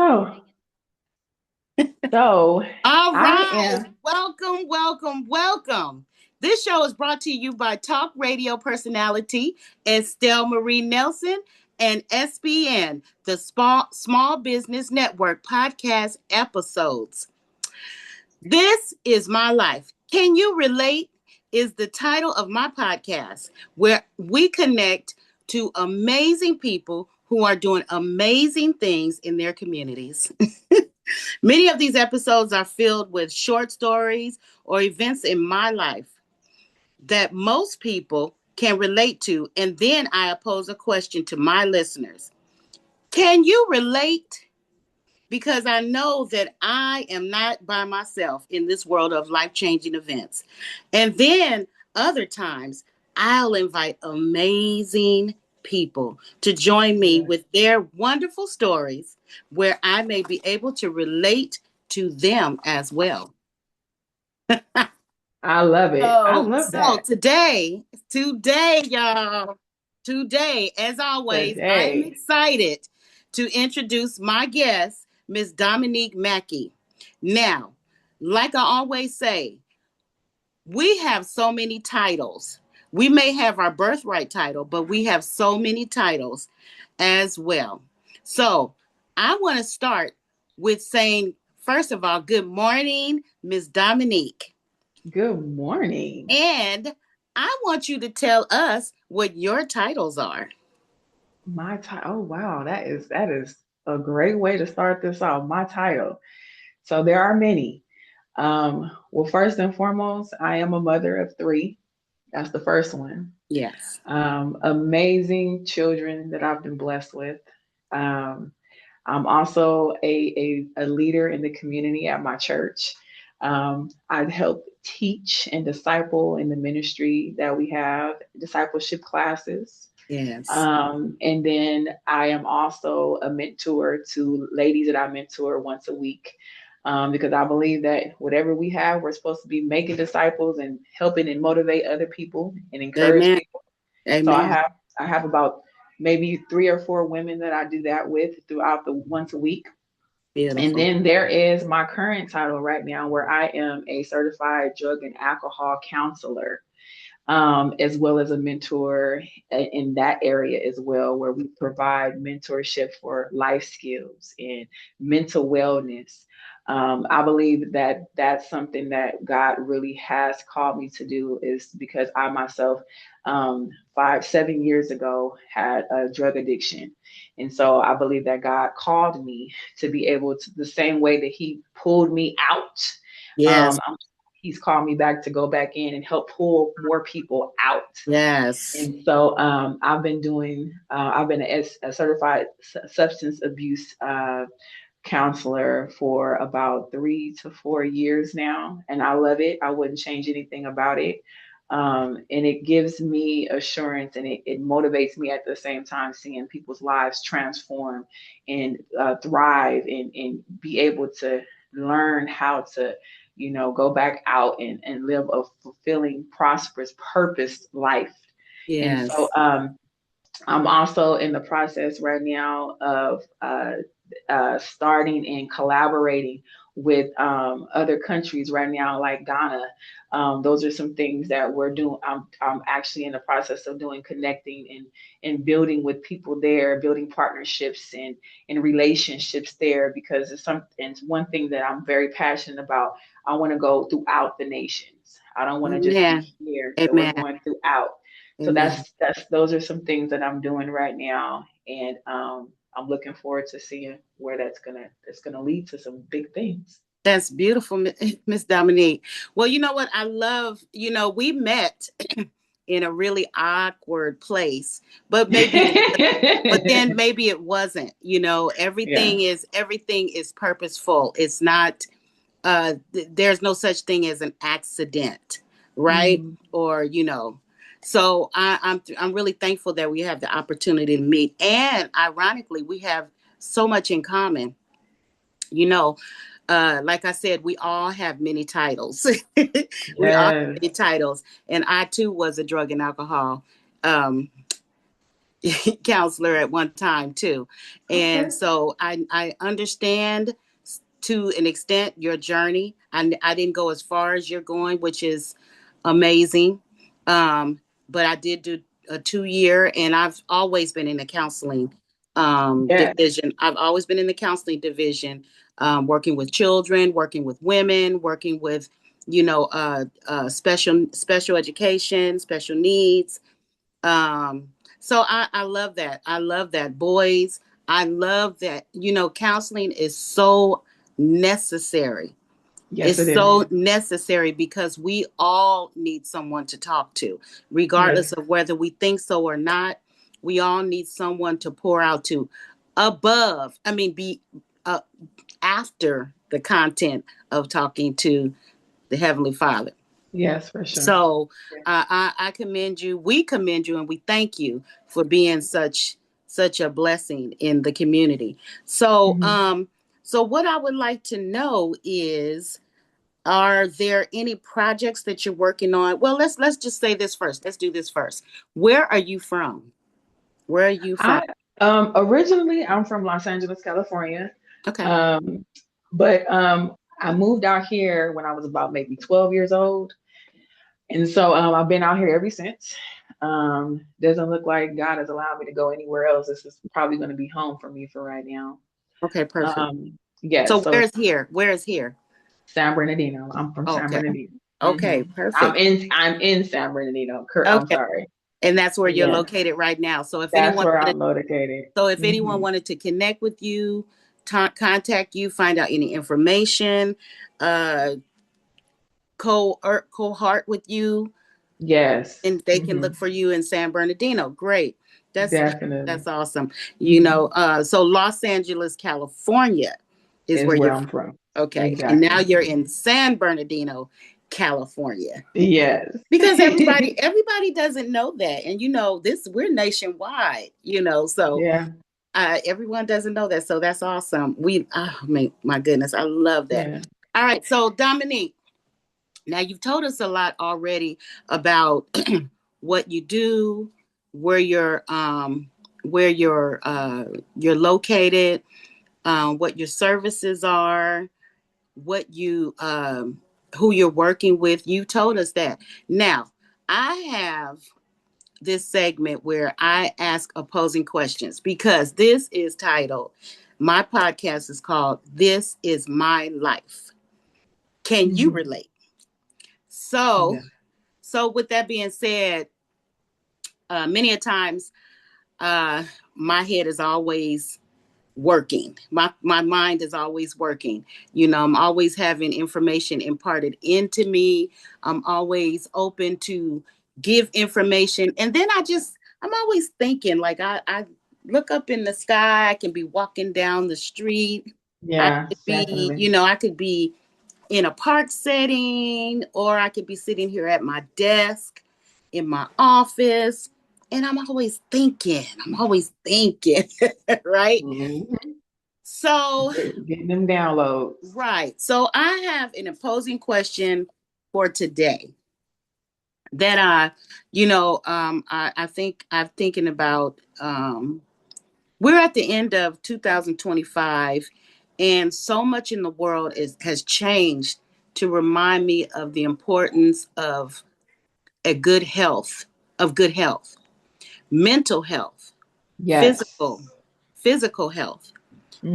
So, so All I right. am Welcome, welcome, welcome. This show is brought to you by talk radio personality Estelle Marie Nelson and SBN, the Small Business Network podcast episodes. This is my life. Can you relate? Is the title of my podcast, where we connect to amazing people who are doing amazing things in their communities. Many of these episodes are filled with short stories or events in my life that most people can relate to. And then I pose a question to my listeners. Can you relate? Because I know that I am not by myself in this world of life changing events. And then other times, I'll invite amazing people to join me yes, with their wonderful stories where I may be able to relate to them as well. I love it. I So, love so that. today, y'all, today, as always, I am Today. excited to introduce my guest, Miss Dominique Mackey. Now, like I always say, we have so many titles. We may have our birthright title, but we have so many titles as well. So, I want to start with saying, first of all, good morning, Miss Dominique. Good morning. And I want you to tell us what your titles are. My title. Oh wow, that is a great way to start this off. My title. So there are many. Well, first and foremost, I am a mother of three. That's the first one. Yes. Amazing children that I've been blessed with. Um, I'm also a leader in the community at my church. I help teach and disciple in the ministry that we have, discipleship classes. Yes. And then I am also a mentor to ladies that I mentor once a week. Because I believe that whatever we have, we're supposed to be making disciples and helping and motivate other people and encourage Amen. people. So Amen. I have about maybe three or four women that I do that with throughout the once a week. And Beautiful. then there is my current title right now, where I am a certified drug and alcohol counselor, as well as a mentor in that area as well, where we provide mentorship for life skills and mental wellness. I believe that that's something that God really has called me to do, is because I myself, 7 years ago, had a drug addiction. And so I believe that God called me to be able to, the same way that He pulled me out. Yes. Um, He's called me back to go back in and help pull more people out. Yes. And so I've been a certified substance abuse counselor for about 3 to 4 years now. And I love it. I wouldn't change anything about it. And it gives me assurance, and it motivates me at the same time, seeing people's lives transform and thrive, and be able to learn how to, go back out and live a fulfilling, prosperous, purpose life. And so Yes. I'm also in the process right now of starting and collaborating with other countries right now, like Ghana. Those are some things that we're doing. I'm actually in the process of doing, connecting and building with people there, building partnerships and relationships there, because it's one thing that I'm very passionate about. I want to go throughout the nations. I don't want to just be Amen. here. So we're Amen. going throughout. So Amen. that's those are some things that I'm doing right now, and I'm looking forward to seeing where that's gonna lead to some big things. That's beautiful, Miss Dominique. Well, you know what? I love, we met in a really awkward place, but but then maybe it wasn't, Yeah. everything is purposeful. It's not there's no such thing as an accident, right? Mhm. Or so I'm really thankful that we have the opportunity to meet, and ironically, we have so much in common. You know, like I said, we all have many titles. We all have Yes. many titles, and I too was a drug and alcohol um, counselor at one time too. And Okay. so I understand to an extent your journey. I didn't go as far as you're going, which is amazing. But I did do a 2 year, and I've always been in the counseling Yes. division. I've always been in the counseling division, working with children, working with women, working with, special education, special needs. Um, so I love that. I love that. Boys, I love that. Counseling is so necessary. Yes, It's it is. so necessary because we all need someone to talk to, regardless Yes. of whether we think so or not. We all need someone to pour out to above, I mean, be uh, after the content of talking to the Heavenly Father. Yes, for sure. So Yeah. I commend you. We commend you, and we thank you for being such a blessing in the community. So Mhm. so what I would like to know is, are there any projects that you're working on? Well, let's just say this first. Let's do this first. Where are you from? Where are you from? I originally I'm from Los Angeles, California. Okay. Um, but I moved out here when I was about maybe 12 years old. And so I've been out here ever since. Doesn't look like God has allowed me to go anywhere else. This is probably going to be home for me for right now. Okay, perfect. Yes, So so where's here? Where is here? San Bernardino. I'm from San Okay. Bernardino. Okay, perfect. I'm in San Bernardino. I'm Okay. sorry. And that's where you're Yeah, located right now. that's where I'm located. If anyone Hmm. wanted to connect with you, contact you, find out any information, uh, cohort with you, Yes. and they can Hmm. look for you in San Bernardino. Great. That's Definitely. that's awesome. Hmm. So Los Angeles, California is Is where where you're I'm from. from. Okay. And now Exactly. you're in San Bernardino, California. Yes. Because everybody doesn't know that. And this, we're nationwide, so Yeah. everyone doesn't know that. So that's awesome. My goodness, I love that. Yeah. All right. So Dominique, now you've told us a lot already about what you do, where you're located, what your services are, what you who you're working with. You told us that. Now, I have this segment where I ask opposing questions because this is titled, my podcast is called This Is My Life. Can you Hmm. relate? So, Yeah. with that being said, many a times uh, my head is always working. My mind is always working. I'm always having information imparted into me. I'm always open to give information. And then I'm always thinking, like, I look up in the sky, I can be walking down the street. I Yeah. could be, Definitely. I could be in a park setting, or I could be sitting here at my desk in my office. And I'm always thinking, right? Mhm. So, Getting them downloads. right. So I have an imposing question for today that I think I'm thinking about. We're at the end of 2025, and so much in the world has changed to remind me of the importance of a good health, mental health, Yes. physical, physical health,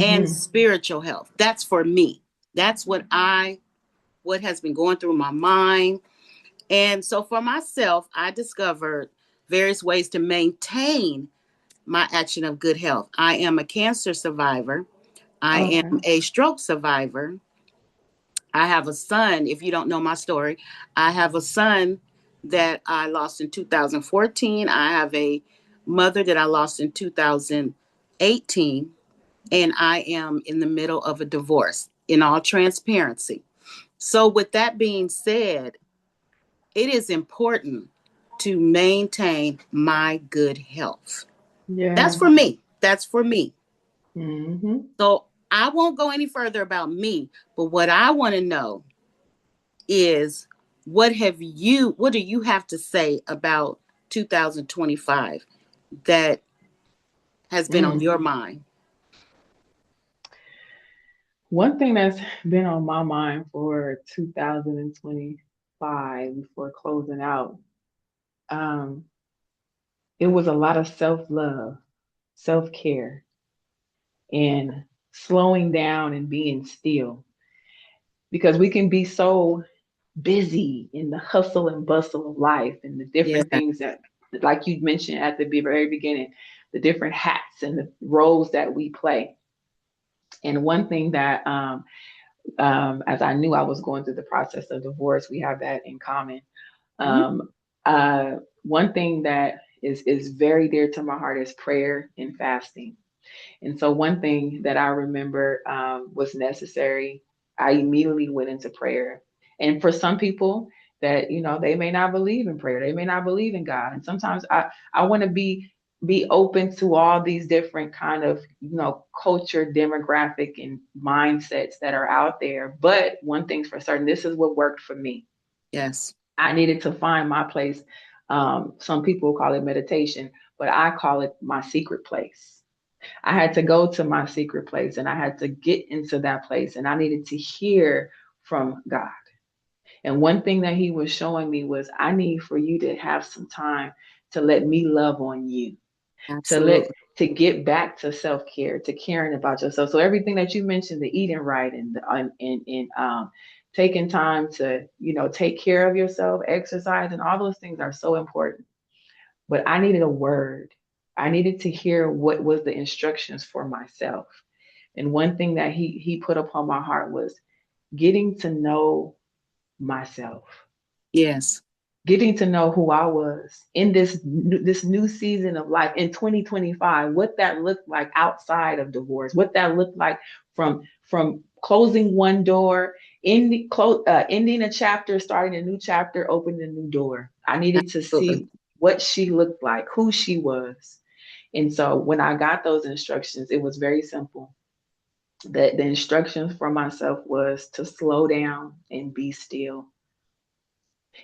and Hmm. spiritual health. That's for me. That's what has been going through my mind. And so for myself, I discovered various ways to maintain my action of good health. I am a cancer survivor. I Okay. am a stroke survivor. I have a son, if you don't know my story, I have a son that I lost in 2014. I have a mother that I lost in 2018. And I am in the middle of a divorce, in all transparency. So, with that being said, it is important to maintain my good health. That's Yes. for me. That's for me. Hmm. So, I won't go any further about me, but what I want to know is, what do you have to say about 2025 that has been on Mm. your mind? One thing that's been on my mind for 2025 before closing out, um, it was a lot of self love, self care, and slowing down and being still. Because we can be so busy in the hustle and bustle of life and the Yeah. different things that, like you mentioned at the very beginning, the different hats and the roles that we play. And one thing that, as I knew I was going through the process of divorce, we have that in common. Mhm. Um, One thing that is very dear to my heart is prayer and fasting. And so one thing that I remember was necessary. I immediately went into prayer. And for some people that, they may not believe in prayer, they may not believe in God. And sometimes I want to be open to all these different kind of, culture, demographic, and mindsets that are out there. But one thing's for certain, this is what worked for me. Yes. I needed to find my place. Some people call it meditation, but I call it my secret place. I had to go to my secret place and I had to get into that place and I needed to hear from God. And one thing that he was showing me was I need for you to have some time to let me love on you, to let Absolutely. to get back to self-care, to caring about yourself. So everything that you mentioned, the eating right and taking time to, take care of yourself, exercise, and all those things are so important. But I needed a word. I needed to hear what was the instructions for myself. And one thing that he put upon my heart was getting to know myself, Yes. getting to know who I was in this new season of life in 2025, what that looked like outside of divorce, what that looked like from closing one door, ending a chapter, starting a new chapter, opening a new door. I needed to Absolutely. see what she looked like, who she was. And so when I got those instructions, it was very simple. The instructions for myself was to slow down and be still,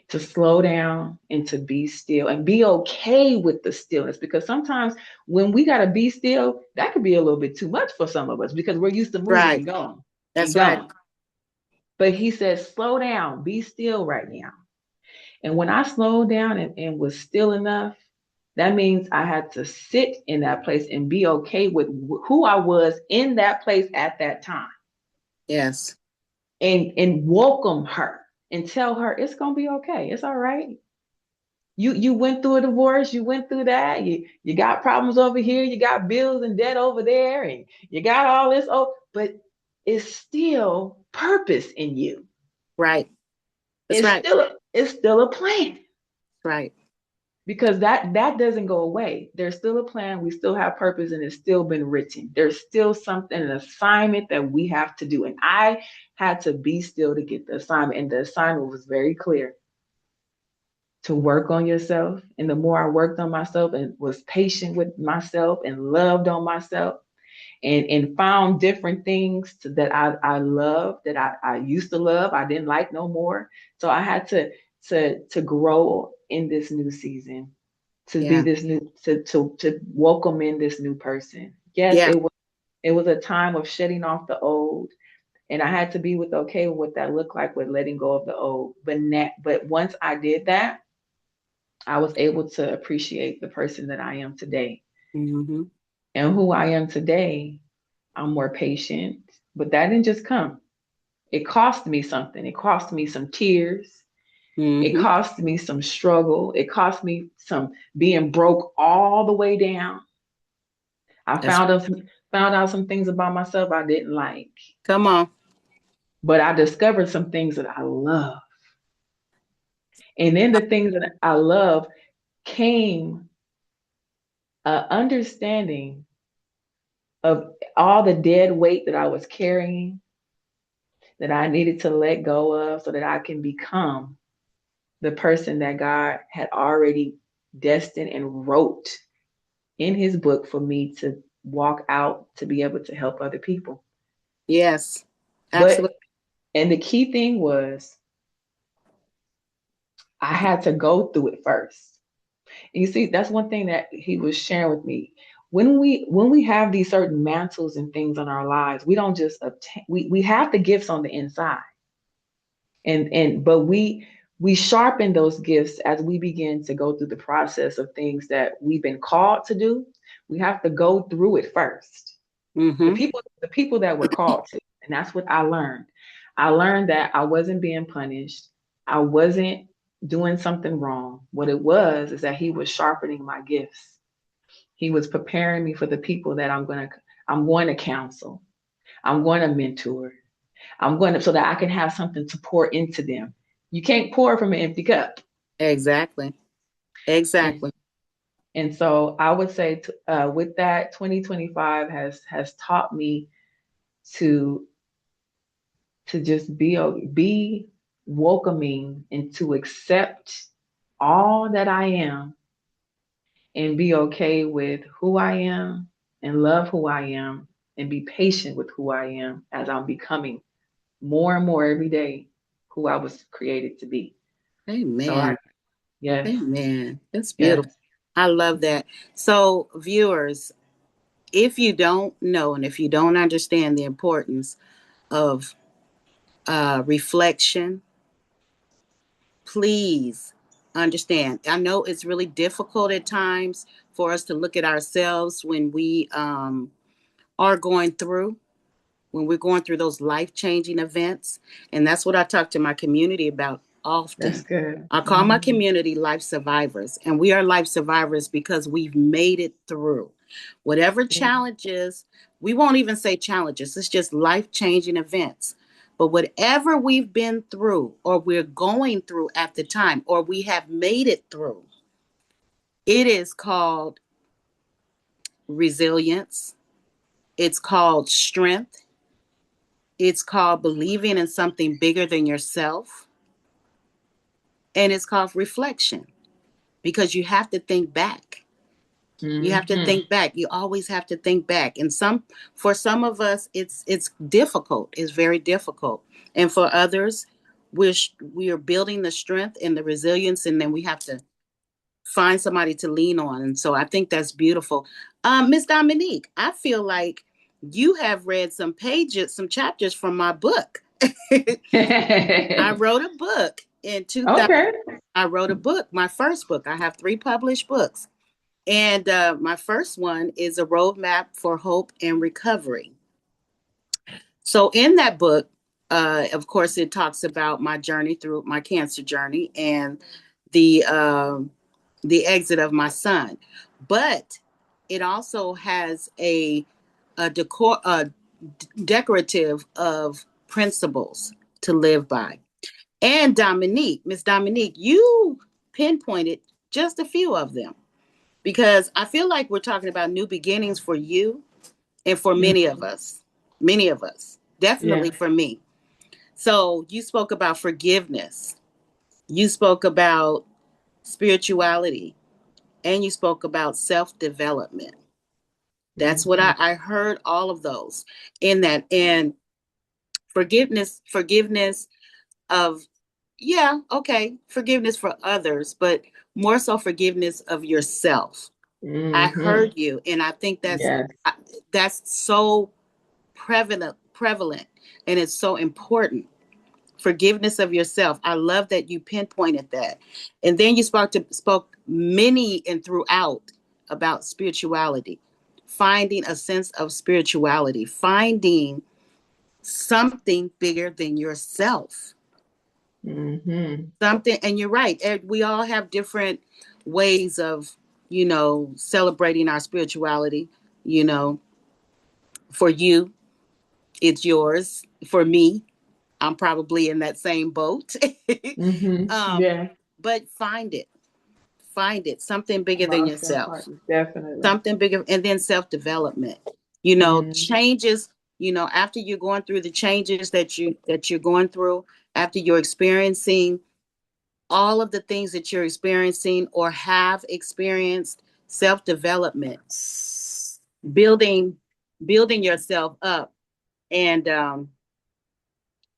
to slow down and to be still and be okay with the stillness, because sometimes when we got to be still, that could be a little bit too much for some of us because we're used to moving Right. and going and That's right. going. But he says slow down, be still right now. And when I slowed down and was still enough, that means I had to sit in that place and be okay with who I was in that place at that time, Yes. and welcome her and tell her it's gonna be okay. It's all right. You went through a divorce, you went through that, you got problems over here, you got bills and debt over there, and you got all this, but it's still purpose in you. Right. That's It's right. still it's still a plan, Right. because that doesn't go away. There's still a plan, we still have purpose, and it's still been written. There's still something, an assignment that we have to do. And I had to be still to get the assignment. And the assignment was very clear: to work on yourself. And the more I worked on myself and was patient with myself and loved on myself, and found different things that I love, that I used to love, I didn't like no more. So I had to grow in this new season, to be Yeah. this new, to welcome in this new person. Yes, Yeah. it was a time of shedding off the old. And I had to be with okay with what that looked like, with letting go of the old. But once I did that, I was able to appreciate the person that I am today. Mm-hmm. And who I am today, I'm more patient. But that didn't just come. It cost me something. It cost me some tears. It Mm-hmm. cost me some struggle. It cost me some being broke all the way down. I That's found out some things about myself I didn't like. come on. But I discovered some things that I love. And then the things that I love came understanding of all the dead weight that I was carrying, that I needed to let go of so that I can become the person that God had already destined and wrote in his book for me to walk out, to be able to help other people. Yes. But, Absolutely. and the key thing was, I had to go through it first. And you see, that's one thing that he was sharing with me. when we have these certain mantles and things on our lives, we don't just obtain. We have the gifts on the inside, and but we sharpen those gifts as we begin to go through the process of things that we've been called to do. We have to go through it first. Mm-hmm. The people that were called to, and that's what I learned. I learned that I wasn't being punished. I wasn't doing something wrong. What it was is that he was sharpening my gifts. He was preparing me for the people that I'm going to counsel. I'm going to mentor. I'm going to so that I can have something to pour into them. You can't pour from an empty cup. Exactly. And Exactly. and so I would say with that, 2025 has taught me to just be welcoming and to accept all that I am and be okay with who I am and love who I am and be patient with who I am as I'm becoming more and more every day who I was created to be. So Amen. yes, Amen. That's beautiful. yes, I love that. So, viewers, if you don't know and if you don't understand the importance of reflection, please understand. I know it's really difficult at times for us to look at ourselves when we are going through, when we're going through those life-changing events. And that's what I talk to my community about that's often. good. I call my community life survivors, and we are life survivors because we've made it through whatever Yeah, challenges. We won't even say challenges, it's just life-changing events. But whatever we've been through or we're going through at the time or we have made it through, it is called resilience, it's called strength, it's called believing in something bigger than yourself, and it's called reflection, because you have to think back. You have to hmm think back. You always have to think back. And for some of us, it's difficult. It's very difficult. And for others, we are building the strength and the resilience, and then we have to find somebody to lean on. And so I think that's beautiful. Miss Dominique, I feel like you have read some pages, some chapters from my book. I wrote a book in 2000. Okay. I wrote a book, my first book. I have 3 published books. And my first one is a roadmap for hope and recovery. So in that book, of course, it talks about my journey through my cancer journey and the uh, the exit of my son. But it also has a decorative of principles to live by. And Dominique, Miss Dominique, you pinpointed just a few of them, because I feel like we're talking about new beginnings for you and for Mhm. many of us, definitely Yeah. for me. So you spoke about forgiveness, you spoke about spirituality, and you spoke about self development. That's what hmm I heard all of those in that. And forgiveness of, yeah, okay, forgiveness for others, but more so forgiveness of yourself. I hmm heard you, and I think Yes. that's so prevalent, and it's so important. Forgiveness of yourself. I love that you pinpointed that, and then you spoke many and throughout about spirituality, finding a sense of spirituality, finding something bigger than yourself, hmm something. And you're right. We all have different ways of, celebrating our spirituality. You know, for you, it's yours. For me, I'm probably in that same boat. um, Yeah. but find it, something bigger than Lost that yourself, part. Definitely. something bigger, and then self development. Mm. Changes. After you're going through the changes that you're going through, after you're experiencing all of the things that you're experiencing or have experienced, self development, building building yourself up, and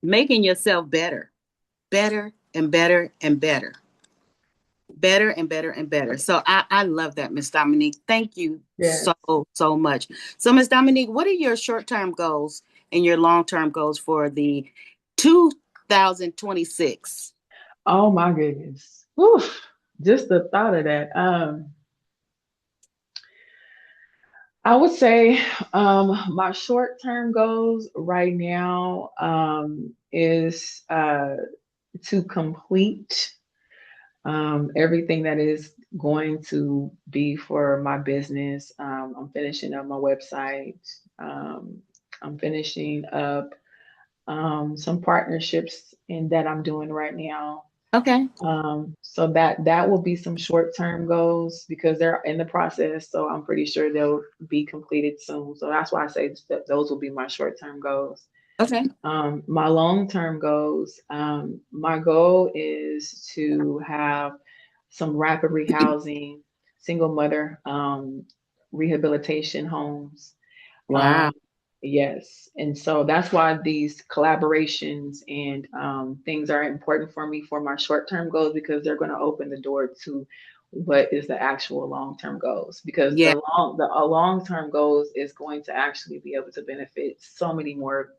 making yourself better, better and better and better. better and better and better. So I love that, Miss Dominique. Thank you Yes. so much. So, Miss Dominique, what are your short-term goals and your long-term goals for the 2026? Oh my goodness. Whew. Just the thought of that. I would say my short term goals right now is to complete everything that is going to be for my business. I'm finishing up my website. Um, I'm finishing up some partnerships in that I'm doing right now. Okay. So that will be some short-term goals because they're in the process. So I'm pretty sure they'll be completed soon. So that's why I say that those will be my short-term goals. Okay. My long-term goals, my goal is to have some rapid rehousing, single mother rehabilitation homes. Wow. Um, yes. And so that's why these collaborations and things are important for me for my short term goals because they're going to open the door to what is the actual long term goals because Yeah. the long term goals is going to actually be able to benefit so many more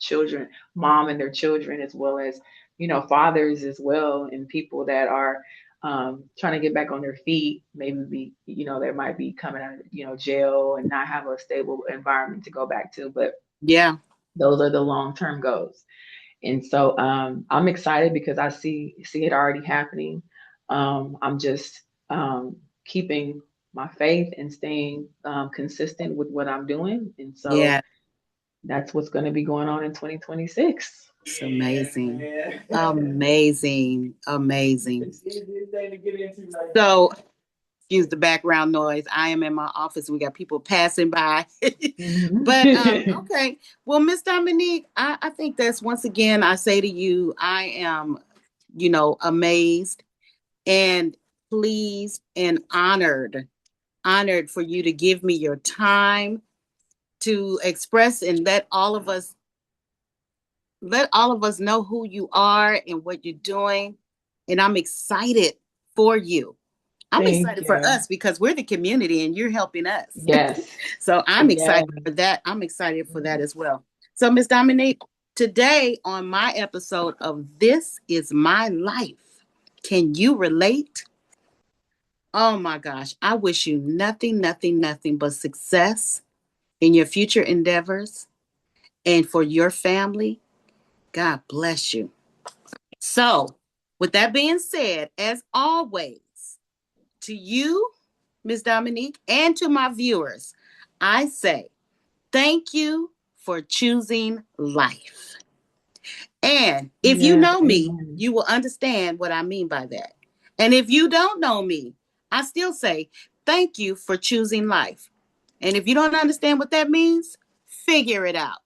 children, mom and their children, as well as fathers as well, and people that are trying to get back on their feet, maybe they might be coming out of, jail and not have a stable environment to go back to. But Yeah. those are the long-term goals. And so I'm excited because I see it already happening. I'm just keeping my faith and staying consistent with what I'm doing. And so Yeah. that's what's going to be going on in 2026. It's amazing. Amazing. Amazing. So, excuse the background noise. I am in my office. We got people passing by. But Mhm. okay. Well, Miss Dominique, I think that's once again I say to you, I am, amazed and pleased and honored for you to give me your time to express and let all of us know who you are and what you're doing. And I'm excited for you. I'm Thank excited for you. us because we're the community and you're helping us. Yes. So I'm Yes. excited for that. I'm excited for that as well. So, Miss Dominique, today on my episode of This Is My Life, can you relate? Oh my gosh, I wish you nothing, nothing, nothing but success in your future endeavors and for your family. God bless you. So, with that being said, as always, to you, Ms. Dominique, and to my viewers, I say thank you for choosing life. And if you Yes. know me, Amen. you will understand what I mean by that. And if you don't know me, I still say thank you for choosing life. And if you don't understand what that means, figure it out.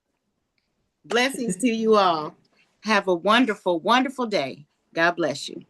Blessings to you all. Have a wonderful, wonderful day. God bless you.